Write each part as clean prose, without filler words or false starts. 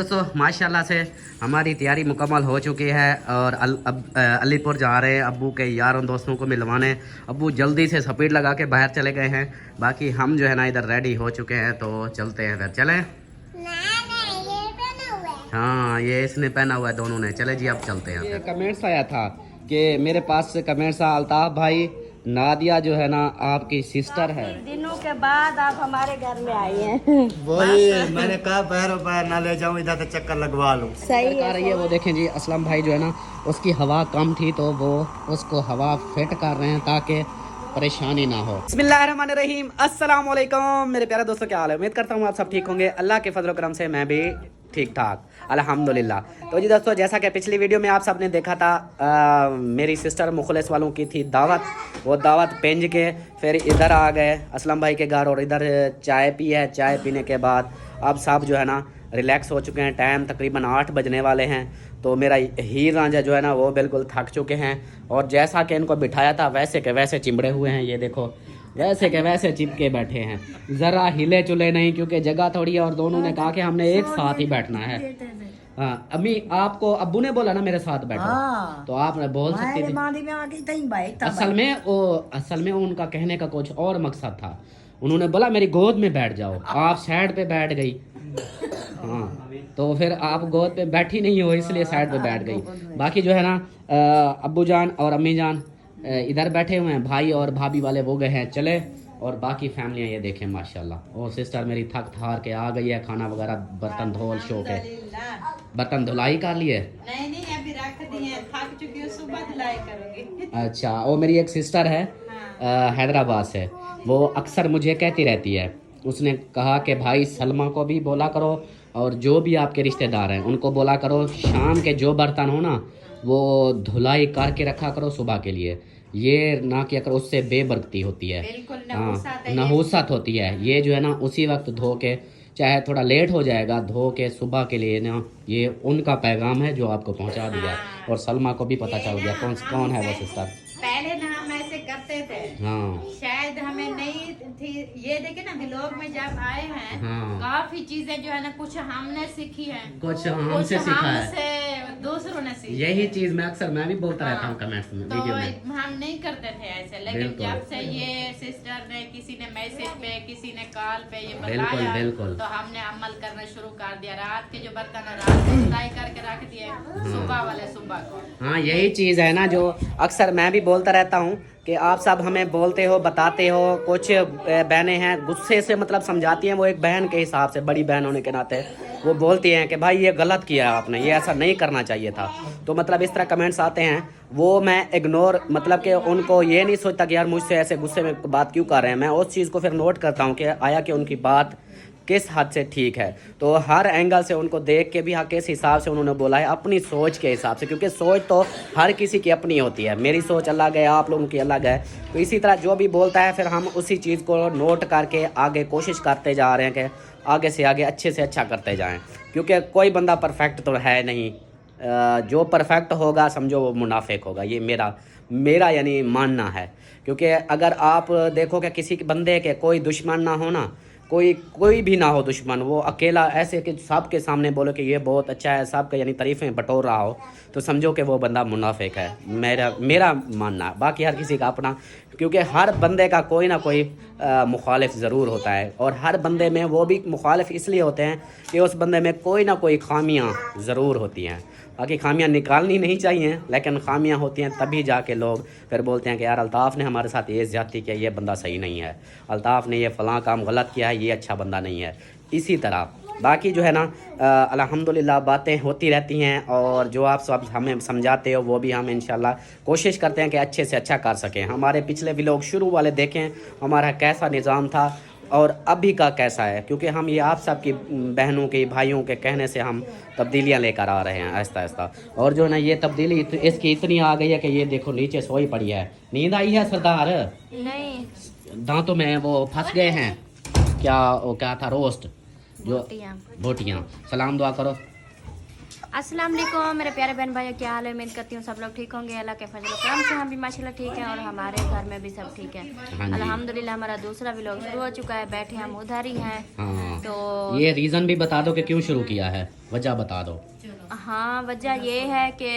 दोस्तों माशाल्लाह से हमारी तैयारी मुकम्मल हो चुकी है और अलीपुर जा रहे हैं अब्बू के यारों दोस्तों को मिलवाने। अब्बू जल्दी से स्पीड लगा के बाहर चले गए हैं। बाकी हम जो है ना इधर रेडी हो चुके हैं, तो चलते हैं फिर। चलें? हाँ ये इसने पहना हुआ है दोनों ने। चले जी अब चलते हैं। ये कमेंट्स आया था कि मेरे पास से कमेंट्स आया, अल्ताफ भाई नादिया जो है ना आपकी सिस्टर है। दिनों के बाद आप हमारे घर में आई हैं। वही मैंने कहा पैरों पैर ना ले जाऊं, इधर से चक्कर लगवा लूं। सही कर रही है वो देखें जी। असलम भाई जो है ना उसकी हवा कम थी तो वो उसको हवा फिट कर रहे हैं ताकि परेशानी ना हो। बिस्मिल्लाहिर्रहमानिर्रहीम, अस्सलाम वालेकुम मेरे प्यारे दोस्तों, क्या हाल है? उम्मीद करता हूँ आप सब ठीक होंगे। अल्लाह के फजल करम से मैं भी ठीक ठाक अल्हम्दुलिल्लाह। तो जी दोस्तों, जैसा कि पिछली वीडियो में आप सबने देखा था, मेरी सिस्टर मुखलिस वालों की थी दावत। वो दावत पेंज के फिर इधर आ गए असलम भाई के घर और इधर चाय पी है। चाय पीने के बाद अब सब जो है ना रिलैक्स हो चुके हैं। टाइम तकरीबन 8 बजने वाले हैं। तो मेरा हीर रांझा जो है ना वो बिल्कुल थक चुके हैं और जैसा कि इनको बिठाया था वैसे के वैसे चिमड़े हुए हैं। ये देखो वैसे के वैसे चिपके बैठे हैं, ज़रा हिले चुले नहीं, क्योंकि जगह थोड़ी है और दोनों ने कहा कि हमने एक साथ ही बैठना है। हाँ अम्मी, आपको अब्बू ने बोला ना मेरे साथ बैठो। हाँ। तो आपने बोल सकती थी। असल में उनका कहने का कुछ और मकसद था। उन्होंने बोला मेरी गोद में बैठ जाओ, आप साइड पे बैठ गई। हाँ तो फिर आप गोद पे बैठी नहीं हो इसलिए साइड पे बैठ गई। बाकी जो है ना अब्बू जान और अम्मी जान इधर बैठे हुए हैं, भाई और भाभी वाले वो गए हैं चले, और बाकी फैमिलियाँ ये देखें माशाल्लाह। और सिस्टर मेरी थक थार के आ गई है, खाना वगैरह बर्तन धोल शो के। बर्तन धुलाई कर लिए? नहीं अभी रख दिए, थक चुकी हूँ, सुबह धुलाई करूंगी। अच्छा, वो मेरी एक सिस्टर है हैदराबाद से, वो अक्सर मुझे कहती रहती है। उसने कहा कि भाई सलमा को भी बोला करो और जो भी आपके रिश्तेदार हैं उनको बोला करो शाम के जो बर्तन हो ना वो धुलाई करके रखा करो सुबह के लिए। ये ना किया करो, उससे बेबरकती होती है। हाँ नहुसत होती है। ये जो है ना उसी वक्त धो के, चाहे थोड़ा लेट हो जाएगा, धो के सुबह के लिए ना, ये उनका पैगाम है जो आपको पहुंचा दिया। और सलमा को भी पता चल गया कौन है वो सिस्टर। पहले ना हम ऐसे करते थे। हाँ शायद हमें नहीं थी। ये देखे ना व्लॉग में जब आए हैं, हाँ। काफी चीजें जो है ना कुछ हमने सीखी हैं, कुछ हमसे सीखा है, हमसे दूसरों ने सीखी। यही चीज मैं भी बोलता रहता हूँ कमेंट्स में, तो वीडियो में। हम नहीं करते थे ऐसे, लेकिन बिल्कुल। जब से ये सिस्टर ने किसी ने मैसेज पे किसी ने कॉल पे ये बिल्कुल, बताया, बिल्कुल। तो हमने अमल करना शुरू कर दिया। रात के जो बर्तन है रात को धुलाई करके रख दिए, सुबह वाले सुबह को। हाँ यही चीज़ है ना जो अक्सर मैं भी बोलता रहता हूँ कि आप सब हमें बोलते हो, बताते हो। कुछ बहनें हैं गुस्से से मतलब समझाती हैं, वो एक बहन के हिसाब से, बड़ी बहन होने के नाते वो बोलती हैं कि भाई ये गलत किया आपने, ये ऐसा नहीं करना चाहिए था। तो मतलब इस तरह कमेंट्स आते हैं, वो मैं इग्नोर, मतलब कि उनको ये नहीं सोचता कि यार मुझसे ऐसे गुस्से में बात क्यों कर रहे हैं। मैं उस चीज़ को फिर नोट करता हूँ कि आया कि उनकी बात किस हद से ठीक है। तो हर एंगल से उनको देख के भी हाँ किस हिसाब से उन्होंने बोला है, अपनी सोच के हिसाब से, क्योंकि सोच तो हर किसी की अपनी होती है। मेरी सोच अलग है, आप लोगों की अलग है। तो इसी तरह जो भी बोलता है फिर हम उसी चीज़ को नोट करके आगे कोशिश करते जा रहे हैं कि आगे से आगे अच्छे से अच्छा करते जाएँ, क्योंकि कोई बंदा परफेक्ट तो है नहीं। जो परफेक्ट होगा समझो वो मुनाफिक होगा, ये मेरा यानी मानना है। क्योंकि अगर आप देखो कि किसी बंदे के कोई दुश्मन ना हो ना, कोई भी ना हो दुश्मन, वो अकेला ऐसे कि सबके सामने बोलो कि ये बहुत अच्छा है, सबका यानी तारीफ़ें बटोर रहा हो, तो समझो कि वो बंदा मुनाफिक है। मेरा मानना, बाकी हर किसी का अपना, क्योंकि हर बंदे का कोई ना कोई मुखालिफ ज़रूर होता है। और हर बंदे में वो भी मुखालिफ इसलिए होते हैं कि उस बंदे में कोई ना कोई खामियां ज़रूर होती हैं। बाकी खामियां निकालनी नहीं चाहिए, लेकिन खामियां होती हैं तभी जाके लोग फिर बोलते हैं कि यार अल्ताफ़ ने हमारे साथ ये ज़्यादती किया, ये बंदा सही नहीं है, अल्ताफ़ ने ये फ़लाँ काम गलत किया है, ये अच्छा बंदा नहीं है। इसी तरह बाकी जो है ना अल्हम्दुलिल्लाह बातें होती रहती हैं, और जो आप सब हमें समझाते हो वो भी हम इंशाल्लाह कोशिश करते हैं कि अच्छे से अच्छा कर सकें। हमारे पिछले व्लॉग शुरू वाले देखें हमारा कैसा निज़ाम था और अभी का कैसा है, क्योंकि हम ये आप सब की बहनों के भाइयों के कहने से हम तब्दीलियां लेकर आ रहे हैं आहिस्ता आहिस्ता। और जो है ना ये तब्दीली इसकी इतनी आ गई है कि ये देखो नीचे सोई पड़ी है। नींद आई है सरदार? नहीं, दांतों में वो फंस गए हैं। क्या था? रोस्ट जो बोटियाँ। सलाम दुआ करो। अस्सलाम वालेकुम मेरे प्यारे बहन भाइयों, क्या हाल है? उम्मीद करती हूँ सब लोग ठीक होंगे। अल्लाह के फजल करम से हम भी माशाल्लाह ठीक हैं और हमारे घर में भी सब ठीक है। हाँ जी। अल्हम्दुलिल्लाह हमारा दूसरा व्लॉग शुरू हो चुका है। बैठे हम उधर ही हैं। हाँ, तो ये रीज़न भी बता दो कि क्यों शुरू किया है, वजह बता दो। हाँ, वजह ये है कि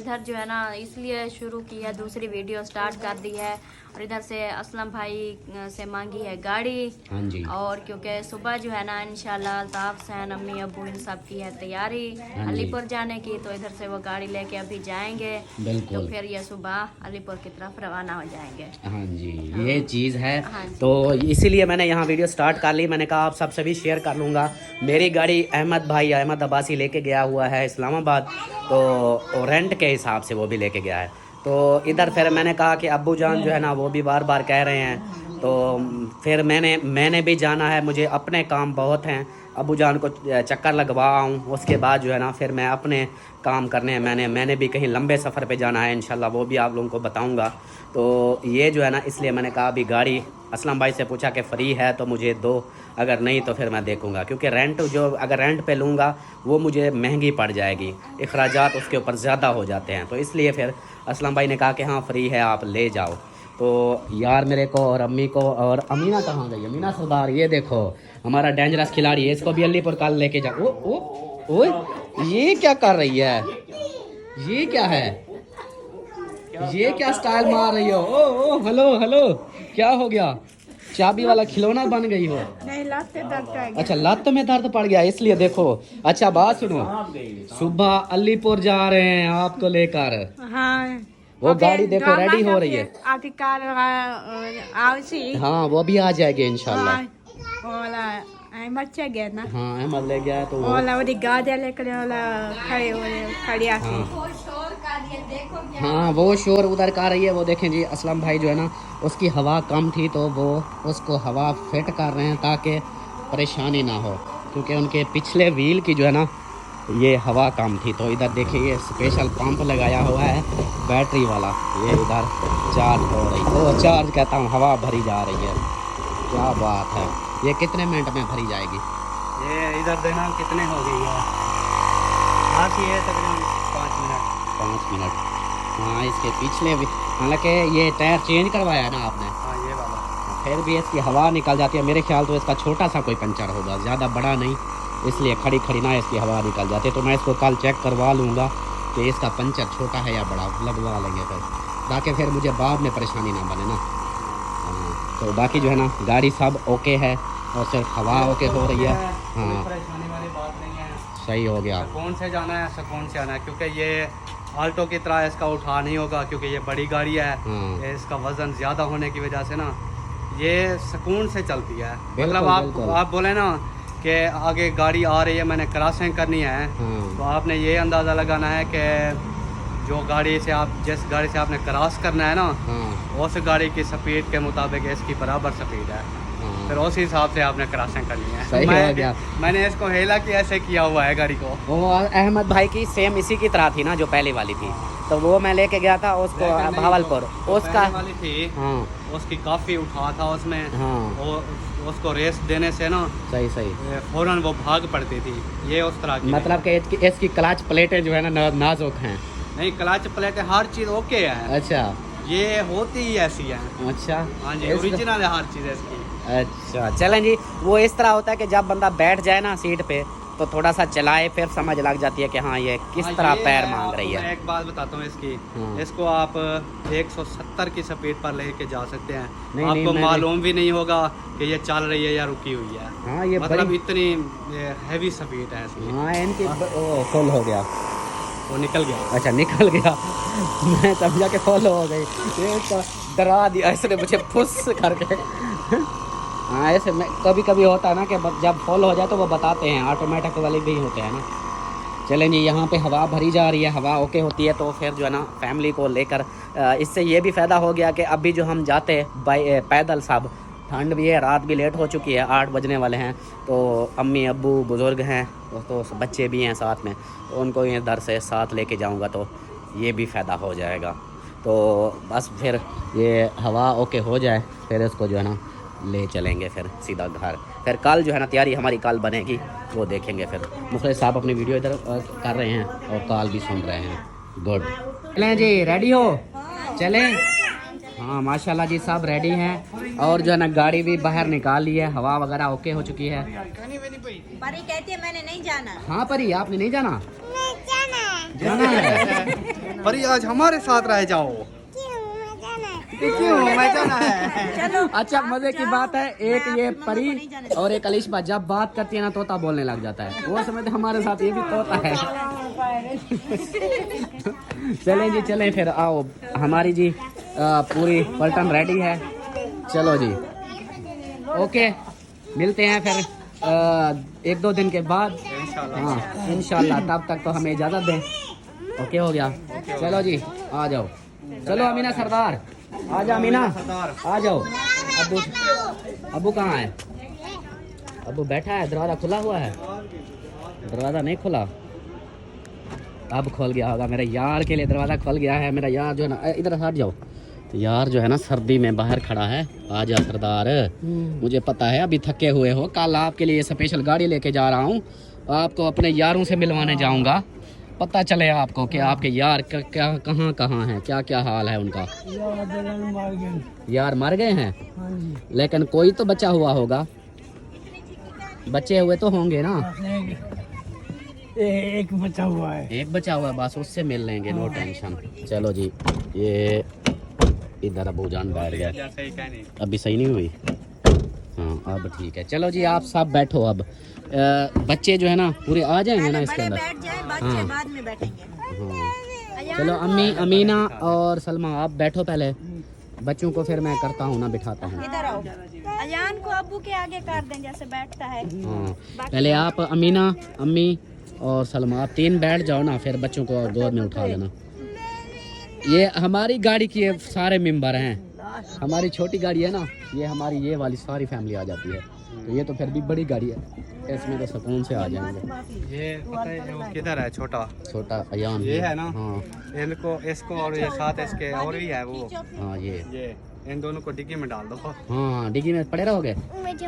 इधर जो है ना इसलिए शुरू किया, दूसरी वीडियो स्टार्ट कर दी है और इधर से असलम भाई से मांगी है गाड़ी। हाँ जी। और क्योंकि सुबह जो है ना इंशाल्लाह अल्ताफ सैन अम्मी अबू इन सब की है तैयारी हाँ जी। अलीपुर जाने की, तो इधर से वो गाड़ी लेके अभी जाएंगे। बिल्कुल। तो फिर ये सुबह अलीपुर की तरफ रवाना हो जाएंगे। हाँ जी, ये चीज़ है। हाँ जी। तो इसीलिए मैंने यहाँ वीडियो स्टार्ट कर ली। मैंने कहा आप सबसे भी शेयर कर लूँगा। मेरी गाड़ी अहमद भाई अहमद अब्बासी लेके गया हुआ है इस्लामाबाद, तो रेंट के हिसाब से वो भी लेके गया है। तो इधर फिर मैंने कहा कि अब्बू जान जो है ना वो भी बार बार कह रहे हैं, तो फिर मैंने भी जाना है। मुझे अपने काम बहुत हैं, अब्बू जान को चक्कर लगवाऊँ, उसके बाद जो है ना फिर मैं अपने काम करने हैं। मैंने भी कहीं लंबे सफ़र पे जाना है इंशाल्लाह, वो भी आप लोगों को बताऊंगा। तो ये जो है ना इसलिए मैंने कहा अभी गाड़ी असलम भाई से पूछा कि फ़्री है तो मुझे दो, अगर नहीं तो फिर मैं देखूंगा, क्योंकि रेंट जो अगर रेंट पे लूँगा वो मुझे महंगी पड़ जाएगी, अखराजात उसके ऊपर ज़्यादा हो जाते हैं। तो इसलिए फिर असलम भाई ने कहा कि हाँ फ्री है आप ले जाओ। तो यार मेरे को और अम्मी को, और अमीना कहाँ गई? अमीना सरदार, ये देखो हमारा डेंजरस खिलाड़ी है, इसको भी अलीपुर कल लेके जा। ओ ये क्या कर रही है? ये क्या है? ये क्या स्टाइल मार रही हो? ओ हेलो, क्या हो गया? चाबी वाला खिलौना बन गई हो? नहीं, लात पे दर्द कर गया। अच्छा, लात में दर्द पड़ गया इसलिए। देखो अच्छा बात सुनो, सुबह अलीपुर जा रहे हैं आपको लेकर। हाँ, वो गाड़ी देखो रेडी हो रही है। अधिकार आवसी हाँ वो भी आ जाएगी इंशाल्लाह। ओला बच्चा गया ना। हाँ अहमद ले गया है तो वो ओला वो गाड़ी लेकर ओला खड़ी आसी। हाँ वो शोर उधर का रही है। वो देखें जी असलम भाई जो है ना उसकी हवा कम थी तो वो उसको हवा फिट कर रहे हैं ताकि परेशानी ना हो, क्योंकि उनके पिछले व्हील की जो है ना ये हवा कम थी। तो इधर देखिए ये स्पेशल पंप लगाया हुआ है बैटरी वाला, ये इधर चार्ज हो रही है। वो चार्ज कहता हूँ, हवा भरी जा रही है। क्या बात है, ये कितने मिनट में भरी जाएगी? ये इधर देना कितने हो गई है? बाकी है तकरीबन 5 मिनट। 5 मिनट। हाँ इसके पिछले भी, हालांकि ये टायर चेंज करवाया है ना आपने? हाँ ये वाला। फिर भी इसकी हवा निकल जाती है। मेरे ख्याल तो इसका छोटा सा कोई पंचर होगा, ज़्यादा बड़ा नहीं, इसलिए खड़ी ना इसकी हवा निकल जाती है। तो मैं इसको कल चेक करवा लूँगा कि इसका पंचर छोटा है या बड़ा, लगवा लेंगे फिर, ताकि फिर मुझे बाद में परेशानी ना बने ना। तो बाकी जो है ना गाड़ी सब ओके है और सिर्फ हवा ओके हो रही है। हाँ परेशानी वाली बात नहीं है, सही हो गया। सुकून से जाना है, सुकून से आना है, क्योंकि ये आल्टो की तरह इसका उठा नहीं होगा, क्योंकि ये बड़ी गाड़ी है। हाँ। इसका वज़न ज़्यादा होने की वजह से ना ये सुकून से चलती है। बिल्कुल, मतलब बिल्कुल। आप बोले ना कि आगे गाड़ी आ रही है, मैंने क्रॉसिंग करनी है, हाँ। तो आपने ये अंदाज़ा लगाना है कि जो गाड़ी से आप जिस गाड़ी से आपने क्रॉस करना है ना, हाँ उस गाड़ी की स्पीड के मुताबिक इसकी बराबर स्पीड है, हाँ फिर उस हिसाब से आपने क्रॉसिंग करनी है। सही हो गया। मैंने इसको हेला कि ऐसे किया हुआ है गाड़ी को। वो अहमद भाई की सेम इसी की तरह थी ना जो पहले वाली थी, तो वो मैं लेके गया था उसको भावलपुर। उसका पहले वाली थी, हाँ उसकी काफ़ी उठा था उसमें। हाँ वो उसको रेस देने से ना सही। फौरन वो भाग पड़ती थी। ये उस तरह की मतलब कि इसकी क्लच प्लेटें जो है ना नाजुक हैं। नहीं, क्लच प्लेट हर चीज़ ओके है। अच्छा ये होती ही ऐसी है। अच्छा हाँ जी, ओरिजिनल है हर चीज़ इसकी। अच्छा चलें जी। वो इस तरह होता है कि जब बंदा बैठ जाए ना सीट पे तो थोड़ा सा चलाए, फिर समझ लग जाती है कि हाँ ये किस हाँ, तरह ये पैर है, मांग आपको रही मैं है। एक बात बताता हूँ इसकी। हाँ। इसको आप 170 की स्पीड पर लेके जा सकते हैं। नहीं, आपको मैंने- मालूम भी नहीं होगा कि ये चल रही है या रुकी हुई है। हाँ ये मतलब बड़ी इतनी हैवी स्पीड है इसकी। हाँ इनकी फुल हो गया। वो निकल गया। अच्छा निकल गया मैं समझा कि फॉलो हो गई। ये तो डरा दिया इसने मुझे फुस करके। हाँ ऐसे में कभी कभी होता है ना कि जब फॉलो हो जाए तो वो बताते हैं, ऑटोमेटिक वाले भी होते हैं ना। चलें जी, यहाँ पे हवा भरी जा रही है, हवा ओके होती है तो फिर जो है ना फैमिली को लेकर इससे ये भी फ़ायदा हो गया कि अभी जो हम जाते बाई पैदल सब, ठंड भी है, रात भी लेट हो चुकी है, 8 बजने वाले हैं, तो अम्मी अब्बू बुज़ुर्ग हैं तो बच्चे भी हैं साथ में, तो उनको इधर से साथ लेके जाऊंगा तो ये भी फ़ायदा हो जाएगा। तो बस फिर ये हवा ओके हो जाए फिर इसको जो है ना ले चलेंगे फिर सीधा घर। फिर कल जो है ना तैयारी हमारी कल बनेगी वो देखेंगे फिर। मुखलिस साहब अपनी वीडियो इधर कर रहे हैं और कॉल भी सुन रहे हैं। गुड। चलें जी, रेडी हो? चलें। हाँ माशाल्लाह जी सब रेडी हैं और जो है ना गाड़ी भी बाहर निकाल ली है, हवा वगैरह ओके हो चुकी है। परी कहती है मैंने नहीं जाना। हाँ परी आपने नहीं जाना? जाना है। परी आज हमारे साथ रह जाओ। क्यों मैं जाना है? चलो। अच्छा मजे की बात है, एक ये परी और एक अलिशबा जब बात करती है ना तोता बोलने लग जाता है, वो समझते हमारे साथ ये भी तोता है। चलें जी चलें फिर, आओ हमारी जी पूरी पलटन रेडी है। चलो जी ओके, मिलते हैं फिर 1-2 दिन के बाद। हाँ इंशाल्लाह, तब तक तो हमें इजाज़त दें। ओके हो गया? चलो जी आ जाओ। चलो अमीना सरदार आ जाओ। अमीना आ जाओ। अबू अबू कहाँ है? अबू बैठा है, दरवाज़ा खुला हुआ है? दरवाज़ा नहीं खुला, अब खोल गया होगा। मेरे यार के लिए दरवाज़ा खोल गया है। मेरा यार जो है ना, इधर हट जाओ। यार जो है ना सर्दी में बाहर खड़ा है। आ जा सरदार, मुझे पता है अभी थके हुए हो। कल आपके लिए स्पेशल गाड़ी लेके जा रहा हूँ, आपको अपने यारों से मिलवाने जाऊँगा। पता चले आपको कि आपके यार क्या कहाँ हैं, क्या क्या हाल है उनका। यार मर गए हैं, लेकिन कोई तो बचा हुआ होगा। बचे हुए तो होंगे ना? एक बचा हुआ है। एक बचा हुआ है, बस उससे मिल लेंगे, नो टेंशन। चलो जी, ये इधर अबू जान बैठ गए। अभी सही नहीं हुई? हाँ अब ठीक है। चलो जी आप सब बैठो। अब बच्चे जो है ना पूरे आ जाएंगे ना इसके अंदर। बैठ जाए, बच्चे बाद में बैठेंगे। हाँ चलो अम्मी, अमीना और सलमा आप बैठो पहले, बच्चों को फिर मैं करता हूँ ना, बिठाता हूँ। इधर आओ। अजान को अब्बू के आगे कर दें जैसे बैठता है। हाँ पहले आप अमीना, अम्मी और सलमा आप 3 बैठ जाओ ना, फिर बच्चों को गोद में उठा लेना। ये हमारी गाड़ी की सारे मेंबर हैं। हमारी छोटी गाड़ी है ना, ये हमारी ये वाली सारी फैमिली आ जाती है। तो ये तो फिर भी बड़ी गाड़ी है, इसमें तो सुकून से आ जाएंगे। ये पता है वो किधर है? छोटा अयान ये है ना। हाँ इनको इसको और ये साथ इसके और भी है वो। हाँ ये इन दोनों को डिग्गी में डाल दो। हाँ डिग्गी में पड़े रहोगे? मुझे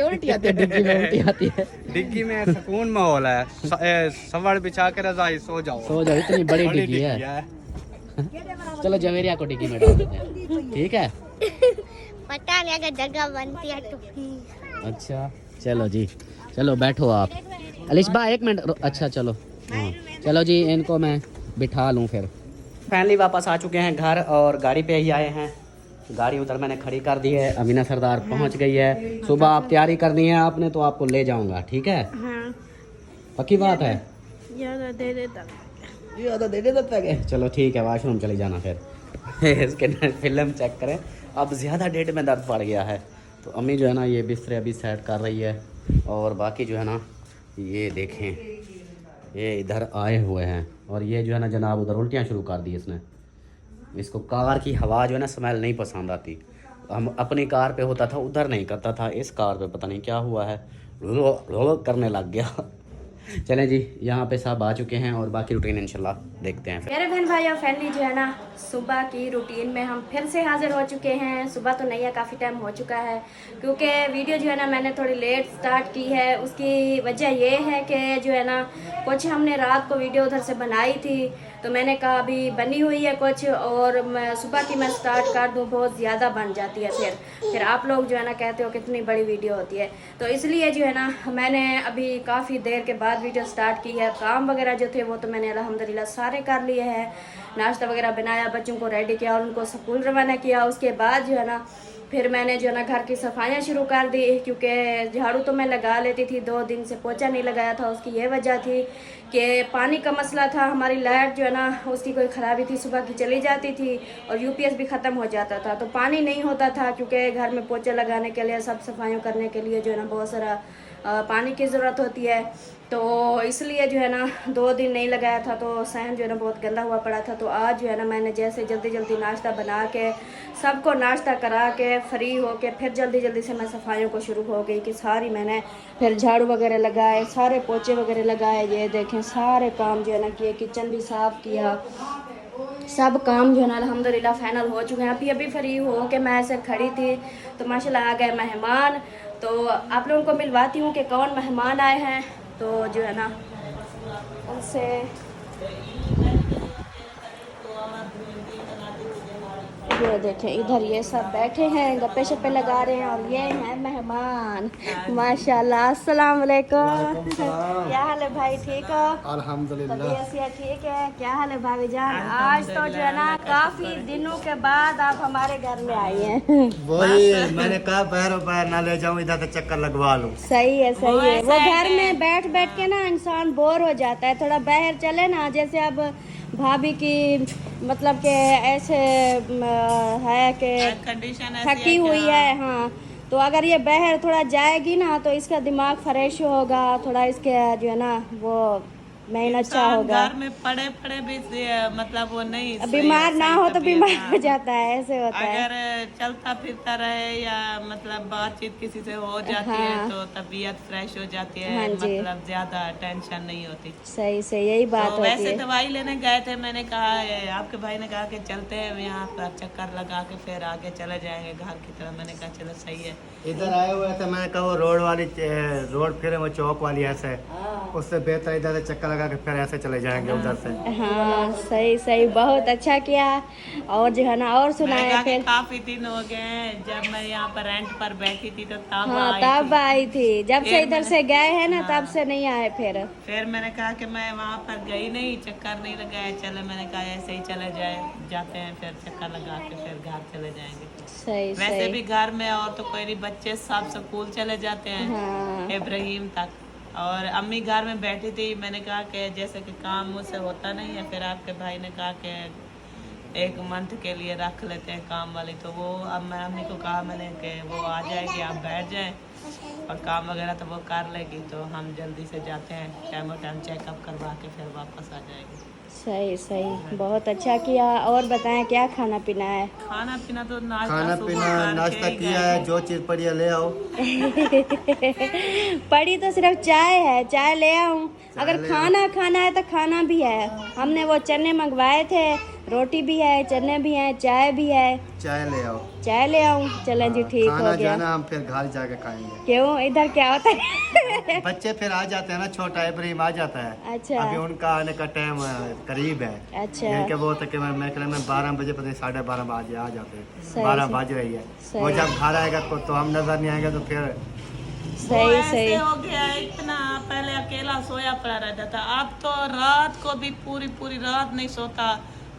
उल्टी आती है, डिग्गी में उल्टी आती है। डिग्गी में सुकून माहौल है, सवर बिछा के रजाई सो जाओ। इतनी बड़ी डिग्गी है। चलो जवेरिया को डिग्गी में डाल देते हैं, ठीक है? पता नहीं अगर जगह बनती है तो। अच्छा चलो जी, चलो बैठो आप। अलिशबा 1 मिनट। अच्छा चलो हाँ चलो जी, इनको मैं बिठा लूँ फिर। फाइनली वापस आ चुके हैं घर और गाड़ी पे ही आए हैं। गाड़ी उधर मैंने खड़ी कर दी है। अमीना सरदार पहुंच गई है। सुबह आप तैयारी करनी है आपने, तो आपको ले जाऊंगा, ठीक है? हाँ। पक्की बात है? ज़्यादा दे देता। चलो ठीक है, वॉशरूम चले जाना फिर। इसके फिल्म चेक करें, अब ज़्यादा डेट में दर्द पड़ गया है। तो अम्मी जो है ना ये बिस्तर अभी सेट कर रही है, और बाकी जो है ना ये देखें, ये इधर आए हुए हैं। और ये जो है ना जनाब उधर उल्टियाँ शुरू कर दी इसने। इसको कार की हवा जो है ना स्मेल नहीं पसंद आती। हम अपनी कार पे होता था उधर नहीं करता था, इस कार पे पता नहीं क्या हुआ है, करने लग गया। चलें जी, यहाँ पे सब आ चुके हैं और बाकी रूटीन इंशाल्लाह देखते हैं। मेरे बहन भाई और फैमिली जो है ना, सुबह की रूटीन में हम फिर से हाजिर हो चुके हैं। सुबह तो नहीं है, काफ़ी टाइम हो चुका है, क्योंकि वीडियो जो है ना मैंने थोड़ी लेट स्टार्ट की है। उसकी वजह ये है कि जो है ना कुछ हमने रात को वीडियो उधर से बनाई थी, तो मैंने कहा अभी बनी हुई है कुछ, और मैं सुबह की मैं स्टार्ट कर दूँ बहुत ज़्यादा बन जाती है। फिर आप लोग जो है ना कहते हो कितनी बड़ी वीडियो होती है, तो इसलिए जो है ना मैंने अभी काफ़ी देर के बाद वीडियो स्टार्ट की है। काम वगैरह जो थे वो तो मैंने अल्हम्दुलिल्लाह सारे कर लिए हैं। नाश्ता वगैरह बनाया, बच्चों को रेडी किया और उनको स्कूल रवाना किया। उसके बाद जो है ना फिर मैंने जो है ना घर की सफाइयाँ शुरू कर दी, क्योंकि झाड़ू तो मैं लगा लेती थी, 2 दिन से पोछा नहीं लगाया था। उसकी ये वजह थी कि पानी का मसला था। हमारी लाइट जो है ना उसकी कोई ख़राबी थी, सुबह की चली जाती थी और यूपीएस भी ख़त्म हो जाता था, तो पानी नहीं होता था। क्योंकि घर में पोछा लगाने के लिए, सब सफाइयों करने के लिए जो है ना बहुत सारा पानी की ज़रूरत होती है, तो इसलिए जो है ना 2 दिन नहीं लगाया था, तो सहन जो है ना बहुत गंदा हुआ पड़ा था। तो आज जो है ना मैंने जैसे जल्दी जल्दी नाश्ता बना के सबको नाश्ता करा के फ्री हो के फिर जल्दी जल्दी से मैं सफाइयों को शुरू हो गई कि सारी मैंने फिर झाड़ू वगैरह लगाए, सारे पोछे वगैरह लगाए। ये देखें सारे काम जो है ना किए, किचन भी साफ़ किया, सब काम जो है ना अल्हम्दुलिल्लाह फाइनल हो चुके हैं। अभी फ्री हो के मैं ऐसे खड़ी थी तो माशाल्लाह आ गए मेहमान। तो आप लोगों को मिलवाती हूँ कि कौन मेहमान आए हैं, तो जो है ना उनसे ये देखें इधर ये सब बैठे हैं, गप्पे शप्पे लगा रहे हैं और ये हैं मेहमान। माशाल्लाह, अस्सलाम वालेकुम। क्या हाल है भाई, ठीक हो? अल्हम्दुलिल्लाह। तबीयत ठीक है? क्या हाल है भाभी जान? आज तो जो है ना काफी दिनों के बाद आप हमारे घर में आई हैं। वही मैंने कहा पैर ना ले जाऊं, इधर से चक्कर लगवा लूं। सही है, सही है। वो घर में बैठ बैठ के ना इंसान बोर हो जाता है, थोड़ा बाहर चले ना। जैसे अब भाभी की मतलब के ऐसे है कि कंडीशन थकी हुई है, हाँ, तो अगर ये बाहर थोड़ा जाएगी ना तो इसका दिमाग फ्रेश होगा, थोड़ा इसके जो है ना वो माइंड अच्छा होगा। घर में पड़े पड़े भी मतलब वो नहीं बीमार ना हो तो तबीयत बीमार ना हो जाता है, ऐसे होता है। अगर चलता फिरता रहे या मतलब बातचीत किसी से हो जाती है हाँ। तो तबीयत फ्रेश हो जाती है, हाँ जी। मतलब ज्यादा टेंशन नहीं होती। सही से यही बात तो होती वैसे है। दवाई लेने गए थे, मैंने कहा आपके भाई ने कहा कि चलते हैं यहाँ पर चक्कर लगा के फिर आगे चले जाएंगे घर की तरफ। मैंने कहा चलो सही है। इधर आए हुए थे, मैंने कहा वो रोड फिर वो चौक वाली ऐसे, उससे बेहतर इधर से चक्कर लगा के फिर ऐसे चले जाएंगे उधर से। हाँ सही सही, बहुत अच्छा किया। और जो है ना और मैंने सुनाया कहा कि फिर। काफी दिन हो गए हैं, जब मैं यहाँ पर रेंट पर बैठी थी तो तब हाँ आई तब थी। आई थी, जब से फिर इधर मैंने- से गए हैं ना हाँ। तब से नहीं आए फिर। फिर मैंने कहा कि मैं वहाँ पर गई नहीं, चक्कर नहीं लगाया, चले मैंने कहा ऐसे ही चले जाते हैं, फिर चक्कर लगा के फिर घर चले जाएंगे। सही वैसे सही। भी घर में और तो कोई नहीं, बच्चे सब स्कूल चले जाते हैं, हाँ इब्राहिम तक। और अम्मी घर में बैठी थी, मैंने कहा कि जैसे कि काम मुझसे होता नहीं है, फिर आपके भाई ने कहा कि 1 मंथ के लिए रख लेते हैं काम वाली। तो वो अब मैं अम्मी को कहा मैंने कि वो आ जाएगी, आप बैठ जाएं और काम वगैरह तो वो कर लेगी, तो हम जल्दी से जाते हैं, टाइम टाइम चेकअप करवा के फिर वापस आ जाएगी। सही सही, बहुत अच्छा किया। और बताएं क्या खाना पीना है? खाना पीना तो नाश्ता खाना सुबह पीना करके नाश्ता ही किया गए है, थे। जो चीज़ पड़ी है ले आओ। पड़ी तो सिर्फ चाय है, चाय ले आऊं। अगर ले खाना खाना है तो खाना भी है। हमने वो चने मंगवाए थे, रोटी भी है, चने भी हैं, चाय भी है। चाय ले आओ। चाय ले आऊं? चलें जी, ठीक खाना हो गया। जाना हम फिर घर जाके खाएंगे। क्यों, इधर क्या होता है? बच्चे फिर आ जाते हैं ना, छोटा इब्राहिम आ जाता है। अच्छा। अभी उनका आने का टाइम करीब है। अच्छा। ये क्या बोलते कि मैं 12 बजे, पता नहीं 12:30 बजे आ जाते हैं। सही 12 से। बज रही है। सही। वो जब घर आएगा तो हम नजर नहीं आएंगे, तो फिर वो सही ऐसे सही। हो गया, इतना पहले अकेला सोया पड़ा रहता था, अब तो रात को भी पूरी पूरी रात नहीं सोता।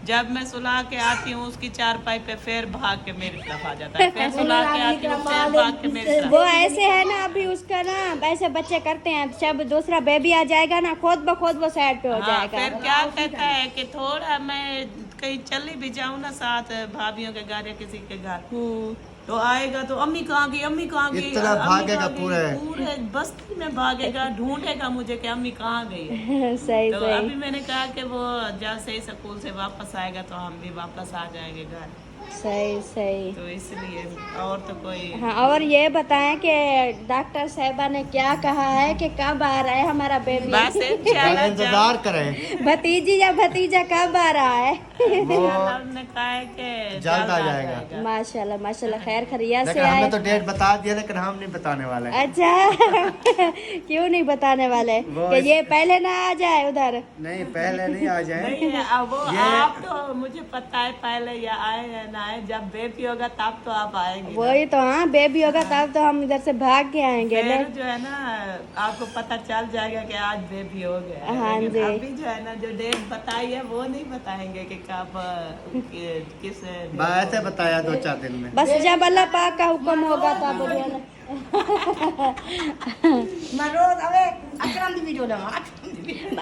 जब मैं सुला के आती हूँ उसकी चारपाई पे, फिर भाग के मेरी तरफ आ जाता है, फिर सुला के आती हूँ फिर भाग के मेरी तरफ। वो ऐसे है ना, अभी उसका ना ऐसे बच्चे करते हैं, जब दूसरा बेबी आ जाएगा ना खुद ब खुद वो साइड पे हो हाँ, जाएगा। फिर क्या कहता है कि थोड़ा मैं कहीं चली भी जाऊँ ना साथ भाभीियों के घर या किसी के घर, तो आएगा तो अम्मी कहाँ गई, अम्मी कहाँ गई, इतना अम्मी भागेगा कहाँ गई? पूरे। पूरे बस्ती में भागेगा, ढूंढेगा मुझे कि अम्मी कहाँ गई है। सही तो सही। अभी मैंने कहा कि वो जब से स्कूल से वापस आएगा तो हम भी वापस आ जाएंगे घर, सही सही। तो इसलिए और तो कोई। हाँ, और ये बताएं कि डॉक्टर साहिबा ने क्या कहा है कि कब आ रहा है हमारा बेबी? बस इंशाल्लाह इंतजार करें। भतीजी या भतीजा कब आ रहा है? हमने कहा है कि जल्द आ जाएगा। माशाल्लाह माशाल्लाह, खैर खैरियत से लेकिन हमने आए। तो डेट बता दिया, लेकिन हम नहीं बताने वाले। अच्छा क्यों नहीं बताने वाले वो कि ये पहले ना आ जाए उधर? नहीं, पहले नहीं आ जाए। नहीं है, अब वो ये- आप तो मुझे पता है पहले या आए या ना आए, जब बेबी होगा तब तो आप आएंगे। वही तो, हाँ बेबी होगा तब तो हम इधर से भाग के आएंगे। फिर जो है ना आपको पता चल जाएगा कि आज बेबी हो गया है। हाँ लेकिन जी। अभी जो है ना जो डेट बताई है वो नहीं बताएंगे कि कब किस ऐसे बताया 2-4 दिन में। बस जब अल्लाह पाक का हुक्म होगा तब जो है ना।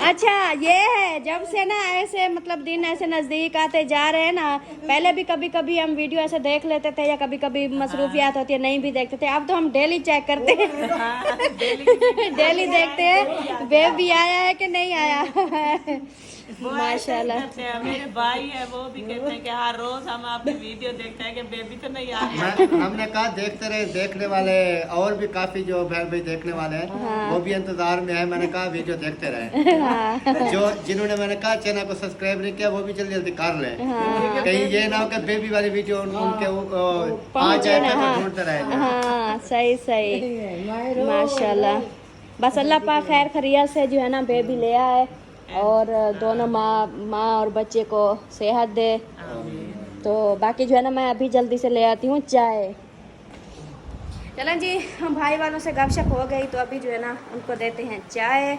अच्छा ये है, जब से ना ऐसे मतलब दिन ऐसे नजदीक आते जा रहे हैं ना, पहले भी कभी कभी हम वीडियो ऐसे देख लेते थे या कभी कभी मसरूफियात होती है नहीं भी देखते थे, अब तो हम डेली चेक करते हैं। डेली देखते हैं बेबी आया है कि नहीं आया। माशाल्लाह। मेरे भाई है वो भी कहते हैं कि हर रोज हम आपकी वीडियो देखते हैं कि बेबी तो नहीं आ रही। हमने कहा देखते रहे, देखने वाले और भी काफी जो बहन भाई देखने वाले हैं वो भी इंतजार में है। मैंने कहा वीडियो देखते रहे। जो जिन्होंने मैंने कहा चैनल को सब्सक्राइब नहीं किया वो भी जल्दी जल्दी कर लें। कहीं ये ना हो कि बेबी वाली वीडियो उनके आ जाए तो ढूंढते रहे। हाँ सही सही माशाल्लाह। बस अल्लाह पाक खैर खैरियत से जो है ना बेबी ले आए और दोनों माँ और बच्चे को सेहत दे। तो बाकी जो है ना मैं अभी जल्दी से ले आती हूँ चाय। चलें जी, हम भाई वालों से गपशप हो गई तो अभी जो है ना उनको देते हैं चाय।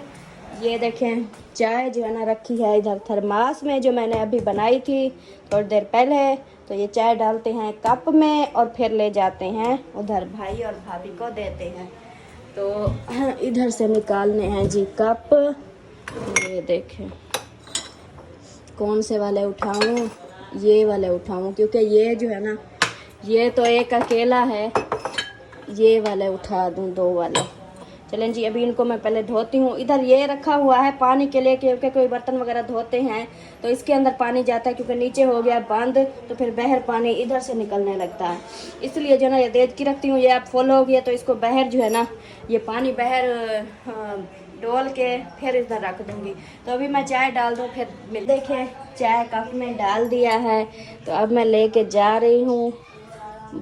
ये देखें चाय जो है ना रखी है इधर थर्मास में जो मैंने अभी बनाई थी थोड़ी देर पहले। तो ये चाय डालते हैं कप में और फिर ले जाते हैं उधर भाई और भाभी को देते हैं। तो इधर से निकालने हैं जी कप। ये देखें कौन से वाले उठाऊं, ये वाले उठाऊं क्योंकि ये जो है ना ये तो एक अकेला है, ये वाले उठा दूं दो वाले। चलें जी अभी इनको मैं पहले धोती हूँ। इधर ये रखा हुआ है पानी के लिए क्योंकि कोई बर्तन वगैरह धोते हैं तो इसके अंदर पानी जाता है क्योंकि नीचे हो गया बंद तो फिर बाहर पानी इधर से निकलने लगता है। इसलिए जो है ना ये देख के रखती हूँ। ये आप फॉलो हो गया तो इसको बाहर जो है ना ये पानी बाहर डोल के फिर इधर रख दूँगी। तो अभी मैं चाय डाल दूँ फिर देखें चाय कप में डाल दिया है। तो अब मैं लेके जा रही हूँ,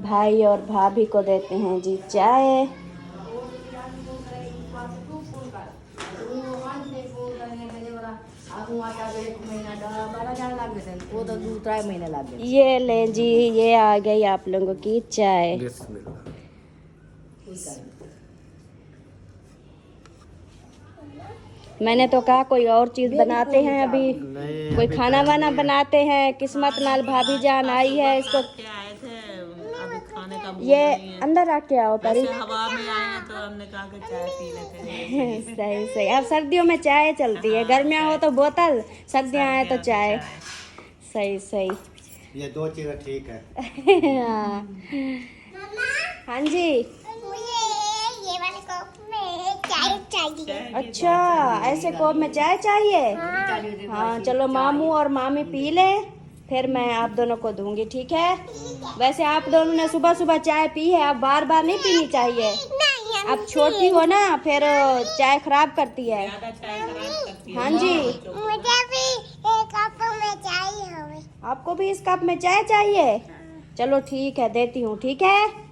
भाई और भाभी को देते हैं जी चाय। ये ले जी, ये आ गई आप लोगों की चाय। मैंने तो कहा कोई और चीज बनाते हैं अभी, कोई खाना वाना बनाते हैं। किस्मत नाल भाभी जान आई है इसको के आए थे अभी खाने का मूड ये नहीं है। अंदर आके आओ परी। वैसे हवा में आए हैं तो हमने कहा कि चाय पी लेते हैं। सही सही। अब सर्दियों में चाय चलती है, गर्मियाँ हो तो बोतल, सर्दियाँ आए तो चाय। सही सही। ये दो चीजें ठीक है। हाँ हाँ जी। ये वाले कप में चाय चाहिए। अच्छा ऐसे कप में चाय चाहिए? हाँ चलो मामू और मामी पी ले फिर मैं आप दोनों को दूंगी, ठीक है? वैसे आप दोनों ने सुबह सुबह चाय पी है, अब बार बार नहीं पीनी चाहिए। आप छोटी हो ना फिर चाय खराब करती है। हाँ जी मुझे भी एक कप में चाहिए। आपको भी इस कप में चाय चाहिए? चलो ठीक है देती हूँ, ठीक है?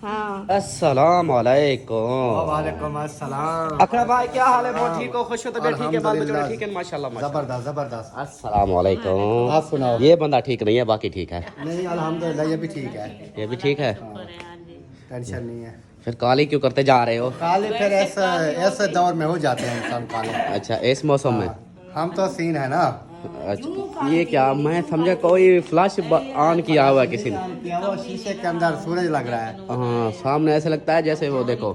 हाँ अस्सलाम वालेकुम। वालेकुम अस्सलाम। अकरम भाई क्या हाल है? बहुत ठीक हो, खुश हो, तबीयत ठीक है, बाल बच्चे ठीक है? माशाल्लाह माशाल्लाह। जबरदस्त जबरदस्त। अस्सलाम वालेकुम। आप सुनाओ। ये बंदा ठीक नहीं है, बाकी ठीक है। नहीं अल्हम्दुलिल्लाह ये भी ठीक है, ये भी ठीक है। टेंशन नहीं है। फिर काली क्यों करते जा रहे हो? काले फिर ऐसे दौर में हो जाते हैं इंसान काले। अच्छा इस मौसम में हम तो सीन है ना। अच्छा ये क्या, मैं समझा कोई फ्लैश ऑन किया हुआ है किसी ने। वो शीशे के अंदर सूरज लग रहा है। हाँ सामने ऐसे लगता है जैसे वो देखो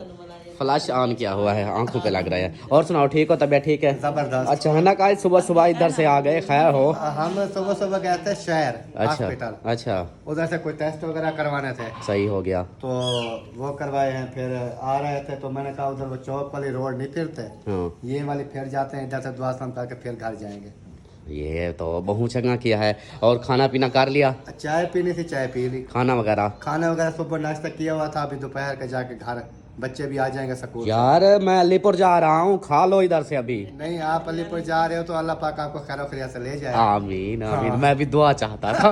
फ्लैश ऑन किया हुआ है, आंखों पे लग रहा है। और सुनाओ ठीक हो, तबीयत ठीक है? जबरदस्त। अच्छा है ना, कल सुबह सुबह इधर से आ गए, खैर हो? हम सुबह सुबह गए थे शहर अच्छा हॉस्पिटल। अच्छा उधर से कोई टेस्ट वगैरह करवाने थे सही हो गया। तो वो करवाए हैं। फिर आ रहे थे तो मैंने कहा उधर वो चौक वाली रोड नहीं फिरते, हाँ ये वाली फिर जाते हैं, इधर से दुआ सलाम करके फिर घर जाएंगे। ये तो बहुत चंगा किया है। और खाना पीना कर लिया? चाय पीनी थी चाय पी ली। खाना वगैरह? खाना वगैरह सुबह नाश्ता किया हुआ था, अभी दोपहर के जाके घर बच्चे भी आ जाएंगे स्कूल। यार मैं अलीपुर जा रहा हूँ, खा लो इधर से अभी। नहीं आप अलीपुर जा रहे हो तो अल्लाह पाक आपको खैर खैरियत से ले जाए। आमीन आमीन। मैं भी दुआ चाहता था।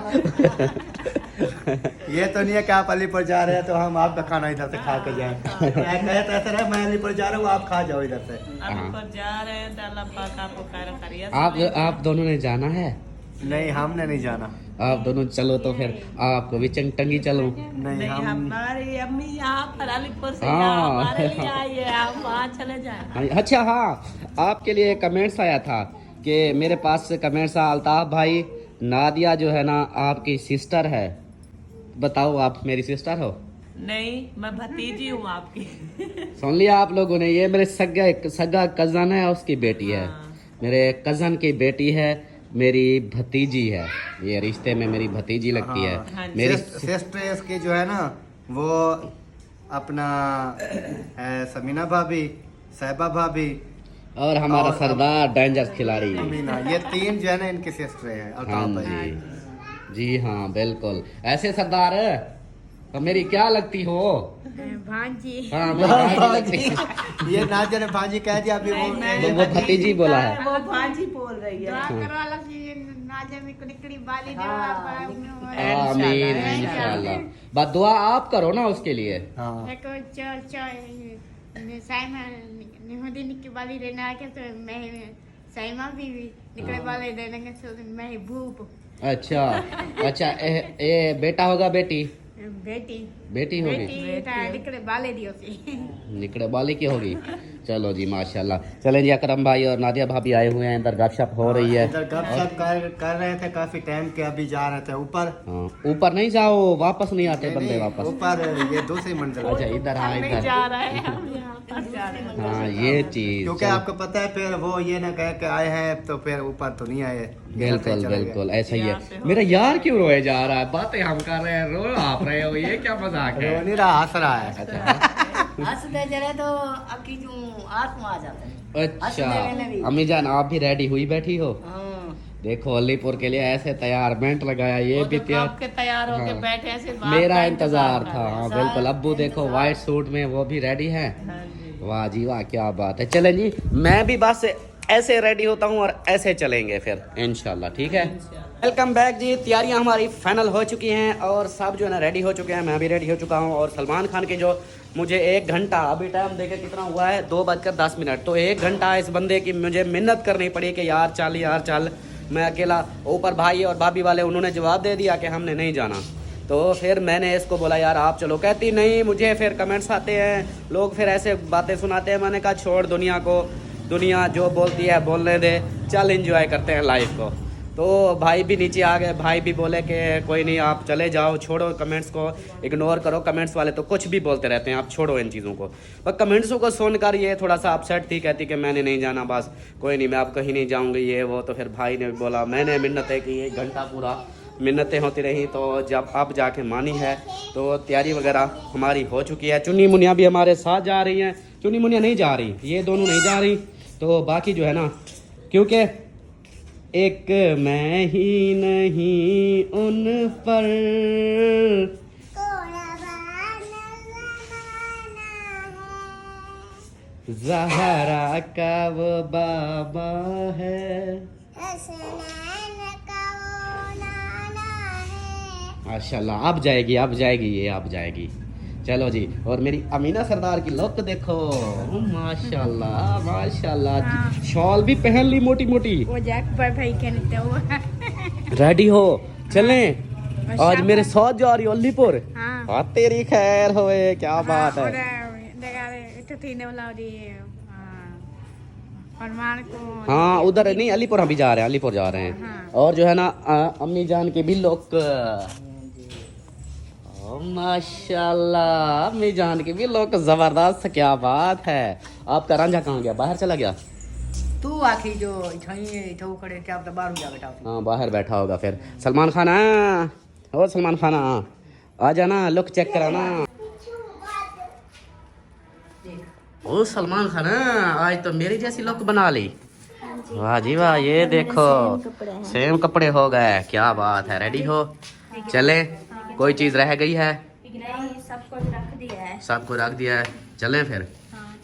ये तो नहीं है कि आप अलीपुर जा रहे हैं तो हम आपका खाना इधर से खा के जाएं। कहे तो ऐसा रहे मैं अलीपुर जा रहा हूँ आप खा जाओ इधर से। अभी पर जा रहे हैं तो अल्लाह पाक आपको खैर खैरियत आप दोनों ने जाना है? नहीं हमने नहीं जाना। आप दोनों चलो तो फिर आपको भी टंगी चलो। नहीं नहीं हम हमारी अम्मी यहाँ पर अलीपुर से हाँ। यहाँ हमारे लिए आई है, आप वहाँ चले जाए। अच्छा हाँ, आपके लिए कमेंट्स आया था कि मेरे पास से कमेंट्स आया, अल्ताफ भाई नादिया जो है ना आपकी सिस्टर है। बताओ आप मेरी सिस्टर हो? नहीं मैं भतीजी हूँ आपकी। सुन लिया आप लोगों ने, ये मेरे सगा कजन है, उसकी बेटी है। मेरे कजन की बेटी है, मेरी भतीजी है। ये रिश्ते में मेरी भतीजी लगती है। मेरी सिस्टर इसकी जो है ना वो अपना समीना भाभी, साहिबा भाभी और हमारा सरदार डेंजर खिलाड़ी अमीना, ये तीन जो है ना इनकी सिस्टर है। हाँ जी जी हाँ बिल्कुल ऐसे सरदार है। तो मेरी क्या लगती हो? भांजी। हाँ मेरी भांजी लगती है। ये नाजिया ने भांजी कह दिया अभी वो भतीजी बोला है। वो भांजी बोल रही है। दुआ करो अल्लाह की नाज़ा में निकली बाली दे आमीन इंशाल्लाह। बस दुआ आप करो ना उसके लिए। हाँ देखो साइमा निहुदी निकली बाली देना के तो मैं साइमा भी निकले बाली देने के तो मैं भूप। अच्छा अच्छा ए बेटा होगा बेटी? बेटी बेटी होगी। बेटी निकले बाले दियो सी। निकड़े वाली की होगी। चलो जी माशाल्लाह। चले जी अकरम भाई और नादिया भाभी आए हुए हैं, इधर गपशप हो रही है। इधर गपशप कर रहे थे काफी टाइम के, अभी जा रहे थे ऊपर। हाँ ऊपर नहीं जाओ, वापस नहीं आते बंदे नहीं, वापस। ऊपर ये दूसरी मंजिल। अच्छा इधर हाँ इधर। जा रहा है हम यहाँ पर जा रहे हैं। हाँ ये चीज क्योंकि आपको पता है फिर वो ये ना कह के आए हैं तो फिर ऊपर तो नहीं आए। बिल्कुल चले गए। बिल्कुल ऐसा ही है। मेरा यार क्यों रोए जा रहा है? बातें हम कर रहे हैं, रो आप रहे हो, ये क्या मजाक है? रो नहीं रहा, हंस रहा है। हंसते जरे तो अकी जो आत्मा आ जाता है। अच्छा अम्मी जान आप भी रेडी हुई बैठी हो? हाँ। देखो अलीपुर के लिए ऐसे तैयार बेंट लगाया, ये वो भी जो तैयार। कब के तैयार होके हाँ। बैठे ऐसे बात मेरा का इंतजार कर था। रहे हैं। हाँ बिल्कुल। अब्बू देखो व्हाइट सूट में, वो भी रेडी है। हाँ जी। वाह जी वाह क्या बात है। चले जी मैं भी बस ऐसे रेडी होता हूँ और ऐसे चलेंगे फिर इंशाल्लाह। ठीक है वेलकम बैक जी। तैयारियां हमारी फाइनल हो चुकी हैं और सब जो है ना रेडी हो चुके हैं। मैं भी रेडी हो चुका हूँ और सलमान खान के जो मुझे 1 घंटा, अभी टाइम देखे कितना हुआ है 2:10, तो 1 घंटा इस बंदे की मुझे मिन्नत करनी पड़ी कि यार चल। मैं अकेला, ऊपर भाई और भाभी वाले उन्होंने जवाब दे दिया कि हमने नहीं जाना। तो फिर मैंने इसको बोला यार आप चलो, कहती नहीं। मुझे फिर कमेंट्स आते हैं, लोग फिर ऐसे बातें सुनाते हैं। मैंने कहा छोड़ दुनिया को, दुनिया जो बोलती है बोलने दे, चल एंजॉय करते हैं लाइफ को। तो भाई भी नीचे आ गए, भाई भी बोले कि कोई नहीं आप चले जाओ, छोड़ो कमेंट्स को, इग्नोर करो। कमेंट्स वाले तो कुछ भी बोलते रहते हैं, आप छोड़ो इन चीज़ों को। पर कमेंट्सों को सुनकर ये थोड़ा सा अपसेट थी, कहती कि मैंने नहीं जाना, बस कोई नहीं मैं आप कहीं नहीं जाऊँगी ये वो। तो फिर भाई ने बोला, मैंने मिन्नतें की 1 घंटा पूरा मिन्नतें होती रही, तो जब अब जाके मानी है। तो तैयारी वगैरह हमारी हो चुकी है। चुन्नी मुनिया भी हमारे साथ जा रही हैं। चुन्नी मुनिया नहीं जा रही, ये दोनों नहीं जा रही। तो बाकी जो है ना, क्योंकि एक मैं ही नहीं उन पर ज़हरा का वो बाबा है। माशाल्लाह अब जाएगी ये अब जाएगी। चलो जी। और मेरी अमीना सरदार की लुक देखो, माशाल्लाह माशाल्लाह। शॉल भी पहन ली मोटी मोटी। वो जैक पर भाई के निकते हुआ। रेडी हो चलें? आज मेरे साथ जा रही हो अलीपुर? हाँ। तेरी खैर होए, क्या बात है। हाँ उधर नहीं, अलीपुर हम भी जा रहे हैं, अलीपुर जा रहे हैं। हाँ। और जो है ना अम्मी जान के भी लुक, माशाल्लाह अम्मी जान की भी लुक जबरदस्त, क्या बात है। आपका रांझा कहाँ गया? बाहर चला गया? तू आखी जो इथो खड़े क्या तो बाहर जा बैठा। हाँ बाहर बैठा होगा। फिर सलमान खान और सलमान खान आ जाना, लुक चेक कराना। ओ सलमान खान आज तो मेरी जैसी लुक बना ली। वाह जी वाह, ये देखो सेम कपड़े हो गए, क्या बात है। रेडी हो चले? कोई चीज रह गई है? नहीं, सब कुछ रख दिया है। सबको रख दिया है, चलें फिर?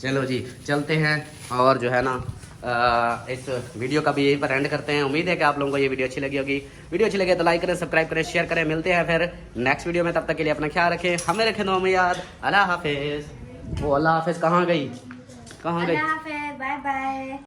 चलो जी चलते हैं। और जो है ना इस वीडियो का भी यहीं पर एंड करते हैं। उम्मीद है कि आप लोगों को ये वीडियो अच्छी लगी होगी। वीडियो अच्छी लगे तो लाइक करें, सब्सक्राइब करें, शेयर करें। मिलते हैं फिर नेक्स्ट वीडियो में, तब तक के लिए अपना ख्याल रखें, हमें रखें दुआ में याद। अल्लाह हाफिज़। वो अल्लाह हाफिज़ कहाँ गई? अल्लाह हाफ़िज़, बाय बाय।